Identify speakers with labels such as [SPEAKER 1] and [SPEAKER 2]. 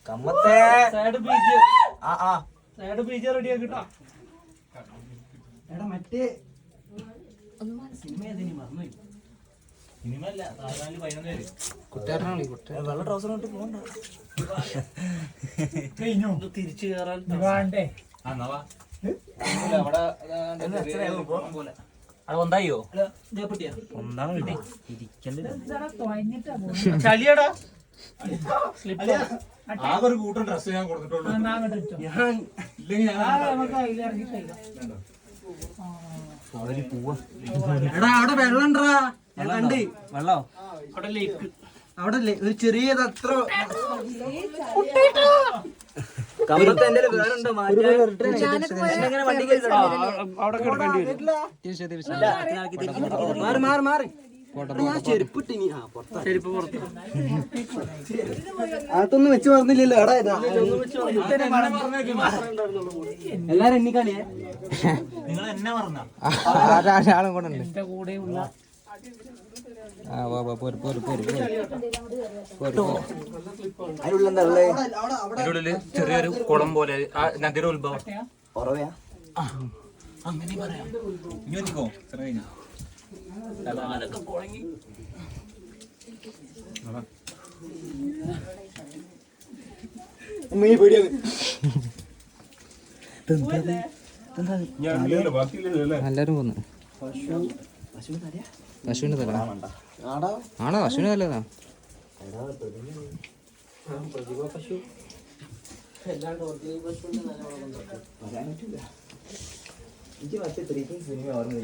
[SPEAKER 1] കമ്മത്തെ
[SPEAKER 2] side beige side beige റെഡിയാക്കിട്ടോ. എടാ മറ്റേ cinema ഏതിനി മറന്നുപോയി. സിനിമല്ല, 11 പേര്
[SPEAKER 1] വെള്ള ട്രൗസർ ഇട്ട് പോകണ്ട.
[SPEAKER 2] തിരിച്ചു കയറാൻ
[SPEAKER 1] ഒന്നായോ
[SPEAKER 2] ചളിയടാ.
[SPEAKER 3] ആകെ ഒരു കൂട്ടം ഡ്രസ് ഞാൻ കൊടുത്തിട്ടുള്ളൂ.
[SPEAKER 4] എടാ അവിടെ വെള്ളം ഞാൻ കണ്ട്.
[SPEAKER 1] വെള്ളോ
[SPEAKER 2] അവിടെ ലേക്ക്.
[SPEAKER 4] അവിടെ ഒരു ചെറിയത് അത്ര
[SPEAKER 1] കമ്മത്തെ എന്റെ വേറുണ്ടോ
[SPEAKER 2] അവിടെ
[SPEAKER 4] മാറി മാറി ഞാൻ ചെരുപ്പിട്ടിനി.
[SPEAKER 2] ചെരുപ്പ് പുറത്ത്
[SPEAKER 4] അതൊന്നും വെച്ച് പറഞ്ഞില്ലല്ലോ. എടാ എല്ലാരും എണ്ണിക്കാണിയേ.
[SPEAKER 1] നിങ്ങൾ എന്നെ പറഞ്ഞ
[SPEAKER 4] ആളും കൂടെ ഉണ്ട്
[SPEAKER 2] എന്റെ കൂടെയുള്ള
[SPEAKER 1] അതിനുള്ളില് ചെറിയൊരു കുളം പോലെ നദിയുടെ ഉത്ഭവം അങ്ങനെ പറയാം. ഇനി ഒന്നിക്കോ കഴിഞ്ഞ
[SPEAKER 4] എല്ലാരും പോന്നു. പശുവിന്റെ തല ആണോ? പശുവിന്റെ തലേതാ.
[SPEAKER 1] എനിക്ക് മറ്റേ 3 സിനിമ ഓർമ്മ